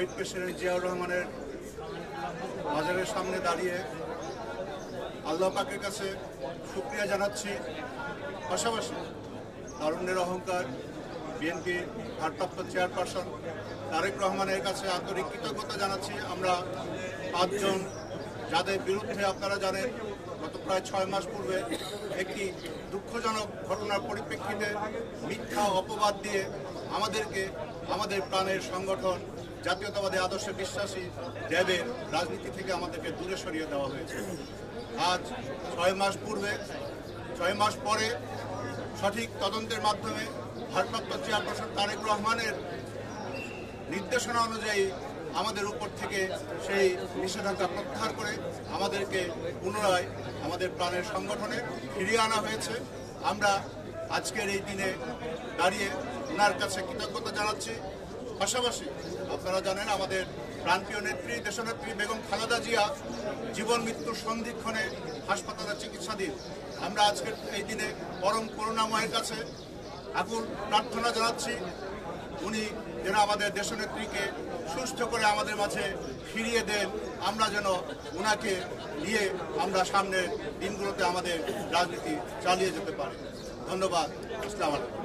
শহীদ president Ziaur রহমানের মাজারের সামনে দাঁড়িয়ে আল্লাহ পাকের কাছে শুকরিয়া জানাচ্ছি। পাশাপাশি তারুণ্যের অহংকার বিএনপি ভারপ্রাপ্ত চেয়ারপারসন তারেক রহমানের কাছে আন্তরিক কৃতজ্ঞতা জানাচ্ছি। আমরা 5 জন যাদের বিরুদ্ধে আপনারা জানেন গত প্রায় 6 মাস পূর্বে একটি দুঃখজনক ঘটনার পরিপ্রেক্ষিতে মিথ্যা অপবাদ দিয়ে আমাদেরকে আমাদের প্রাণের সংগঠন জাতীয়তাবাদী আদর্শে বিশ্বাসী র্যাবের রাজনীতি থেকে আমাদেরকে দূরে সরিয়ে দেওয়া হয়েছে। আজ 6 মাস পূর্বে 6 মাস পরে সঠিক তদন্তের মাধ্যমে ভারপ্রাপ্ত চেয়ারপারসন তারেক রহমানের নির্দেশনা অনুযায়ী আমাদের উপর থেকে সেই নিষেধাজ্ঞা প্রত্যাহার করে আমাদেরকে পুনরায় আমাদের প্রাণের সংগঠনে ফিরিয়ে আনা হয়েছে। আমরা আজকের এই দিনে দাঁড়িয়ে ওনার কাছে কৃতজ্ঞতা জানাচ্ছি। পাশাপাশি আপনারা জানেন আমাদের প্রান্তীয় নেত্রী দেশনেত্রী বেগম খালেদা জিয়া জীবন মৃত্যুর সন্ধিক্ষণে হাসপাতালে চিকিৎসাধীন। আমরা আজকের এই দিনে পরম করুণাময়ের কাছে আকুল প্রার্থনা জানাচ্ছি উনি যেন আমাদের দেশনেত্রীকে সুস্থ করে আমাদের মাঝে ফিরিয়ে দেন, আমরা যেন ওনাকে নিয়ে আমরা সামনের দিনগুলোতে আমাদের রাজনীতি চালিয়ে যেতে পারি। ধন্যবাদ। আসসালামু আলাইকুম।